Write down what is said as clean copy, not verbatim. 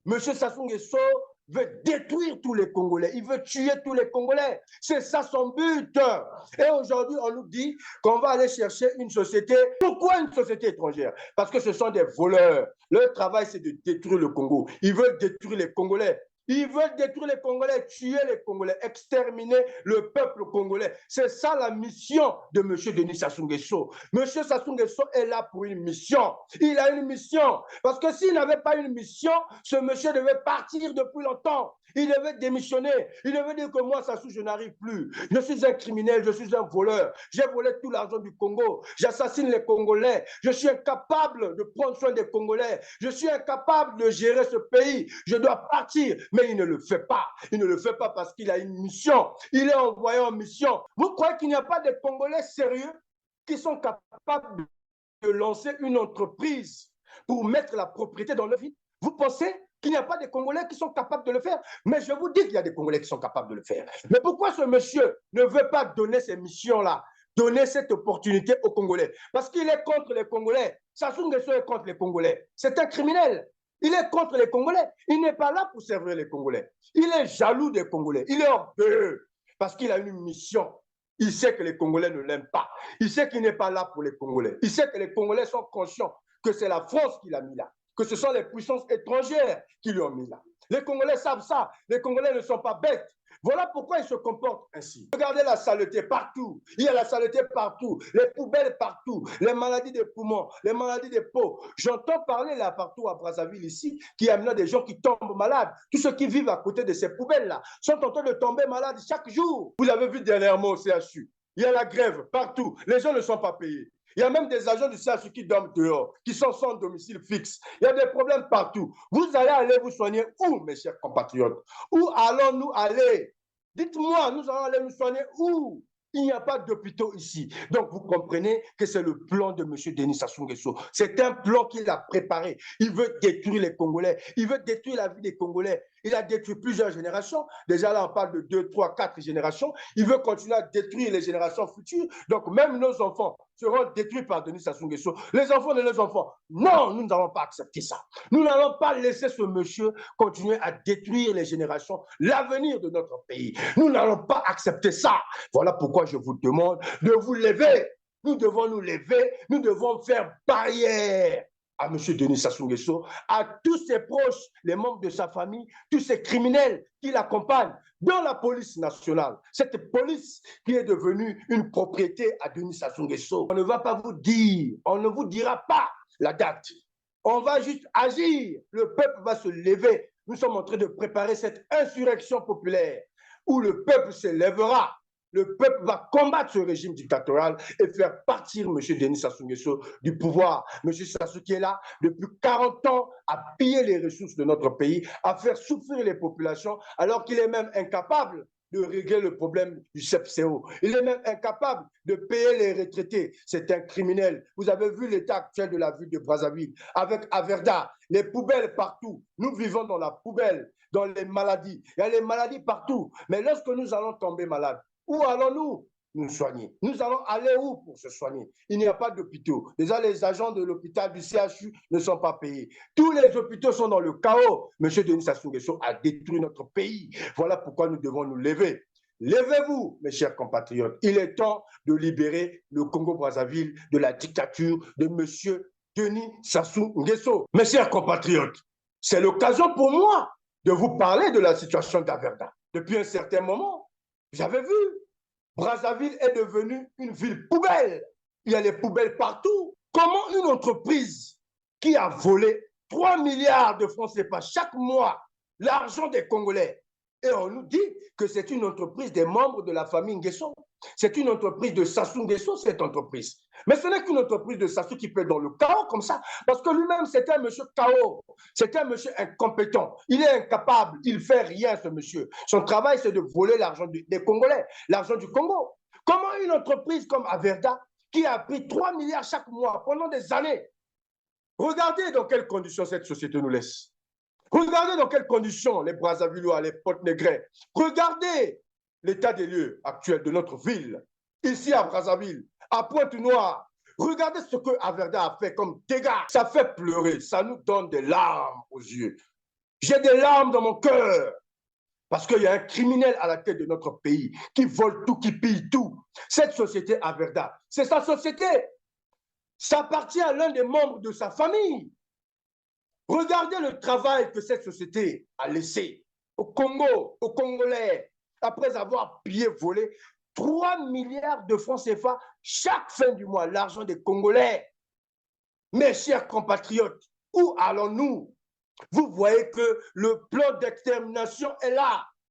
M. Sassou Nguesso veut détruire tous les Congolais. Il veut tuer tous les Congolais. C'est ça son but. Et aujourd'hui, on nous dit qu'on va aller chercher une société. Pourquoi une société étrangère? Parce que ce sont des voleurs. Leur travail, c'est de détruire le Congo. Ils veulent détruire les Congolais. Ils veulent détruire les Congolais, tuer les Congolais, exterminer le peuple congolais. C'est ça la mission de M. Denis Sassou Nguesso. M. Sassou Nguesso est là pour une mission. Il a une mission. Parce que s'il n'avait pas une mission, ce monsieur devait partir depuis longtemps. Il devait démissionner. Il devait dire que moi, Sassou, je n'arrive plus. Je suis un criminel, je suis un voleur. J'ai volé tout l'argent du Congo. J'assassine les Congolais. Je suis incapable de prendre soin des Congolais. Je suis incapable de gérer ce pays. Je dois partir. Mais il ne le fait pas. Il ne le fait pas parce qu'il a une mission. Il est envoyé en mission. Vous croyez qu'il n'y a pas de Congolais sérieux qui sont capables de lancer une entreprise pour mettre la propriété dans le vide? Vous pensez qu'il n'y a pas de Congolais qui sont capables de le faire? Mais je vous dis qu'il y a des Congolais qui sont capables de le faire. Mais pourquoi ce monsieur ne veut pas donner ces missions-là, donner cette opportunité aux Congolais? Parce qu'il est contre les Congolais. Sassou Nguesso est contre les Congolais. C'est un criminel. Il est contre les Congolais. Il n'est pas là pour servir les Congolais. Il est jaloux des Congolais. Il est orgueilleux parce qu'il a une mission. Il sait que les Congolais ne l'aiment pas. Il sait qu'il n'est pas là pour les Congolais. Il sait que les Congolais sont conscients que c'est la France qui l'a mis là, que ce sont les puissances étrangères qui l'ont mis là. Les Congolais savent ça. Les Congolais ne sont pas bêtes. Voilà pourquoi ils se comportent ainsi. Regardez la saleté partout. Il y a la saleté partout. Les poubelles partout. Les maladies des poumons, les maladies des peaux. J'entends parler là partout à Brazzaville ici, qu'il y a maintenant des gens qui tombent malades. Tous ceux qui vivent à côté de ces poubelles-là sont en train de tomber malades chaque jour. Vous avez vu dernièrement au CHU. Il y a la grève partout. Les gens ne sont pas payés. Il y a même des agents du CHU qui dorment dehors, qui sont sans domicile fixe. Il y a des problèmes partout. Vous allez aller vous soigner où, mes chers compatriotes? Où allons-nous aller? Dites-moi, nous allons aller nous soigner où? Il n'y a pas d'hôpitaux ici. Donc, vous comprenez que c'est le plan de M. Denis Sassou Nguesso. C'est un plan qu'il a préparé. Il veut détruire les Congolais. Il veut détruire la vie des Congolais. Il a détruit plusieurs générations. Déjà là, on parle de 2, 3, 4 générations. Il veut continuer à détruire les générations futures. Donc, même nos enfants seront détruits par Denis Sassou Nguesso. Les enfants de nos enfants. Non, nous n'allons pas accepter ça. Nous n'allons pas laisser ce monsieur continuer à détruire les générations, l'avenir de notre pays. Nous n'allons pas accepter ça. Voilà pourquoi je vous demande de vous lever. Nous devons nous lever. Nous devons faire barrière à M. Denis Sassou Nguesso, à tous ses proches, les membres de sa famille, tous ces criminels qui l'accompagnent dans la police nationale. Cette police qui est devenue une propriété à Denis Sassou Nguesso. On ne va pas vous dire, on ne vous dira pas la date. On va juste agir. Le peuple va se lever. Nous sommes en train de préparer cette insurrection populaire où le peuple se lèvera. Le peuple va combattre ce régime dictatorial et faire partir M. Denis Sassou Nguesso du pouvoir. M. Sassou qui est là depuis 40 ans à piller les ressources de notre pays, à faire souffrir les populations, alors qu'il est même incapable de régler le problème du CEPCO. Il est même incapable de payer les retraités. C'est un criminel. Vous avez vu l'état actuel de la ville de Brazzaville avec Averda, les poubelles partout. Nous vivons dans la poubelle, dans les maladies. Il y a les maladies partout. Mais lorsque nous allons tomber malades, où allons-nous nous soigner? Nous allons aller où pour se soigner? Il n'y a pas d'hôpitaux. Déjà, les agents de l'hôpital du CHU ne sont pas payés. Tous les hôpitaux sont dans le chaos. M. Denis Sassou Nguesso a détruit notre pays. Voilà pourquoi nous devons nous lever. Levez-vous, mes chers compatriotes. Il est temps de libérer le Congo-Brazzaville de la dictature de M. Denis Sassou Nguesso. Mes chers compatriotes, c'est l'occasion pour moi de vous parler de la situation d'Averda. Depuis un certain moment, vous avez vu, Brazzaville est devenue une ville poubelle. Il y a les poubelles partout. Comment une entreprise qui a volé 3 milliards de francs CFA chaque mois, l'argent des Congolais, et on nous dit que c'est une entreprise des membres de la famille Nguesso. C'est une entreprise de Sassou Nguesso, cette entreprise. Mais ce n'est qu'une entreprise de Sassou qui peut être dans le chaos comme ça. Parce que lui-même, c'est un monsieur chaos. C'est un monsieur incompétent. Il est incapable. Il ne fait rien, ce monsieur. Son travail, c'est de voler l'argent des Congolais, l'argent du Congo. Comment une entreprise comme Averda, qui a pris 3 milliards chaque mois pendant des années, regardez dans quelles conditions cette société nous laisse. Regardez dans quelles conditions les Brazzavillois, les Porte-Négrais. Regardez l'état des lieux actuel de notre ville, ici à Brazzaville, à Pointe-Noire. Regardez ce que Averda a fait comme dégâts. Ça fait pleurer, ça nous donne des larmes aux yeux. J'ai des larmes dans mon cœur. Parce qu'il y a un criminel à la tête de notre pays qui vole tout, qui pille tout. Cette société Averda, c'est sa société. Ça appartient à l'un des membres de sa famille. Regardez le travail que cette société a laissé au Congo, aux Congolais, après avoir pillé, volé 3 milliards de francs CFA chaque fin du mois, l'argent des Congolais. Mes chers compatriotes, où allons-nous? Vous voyez que le plan d'extermination est là.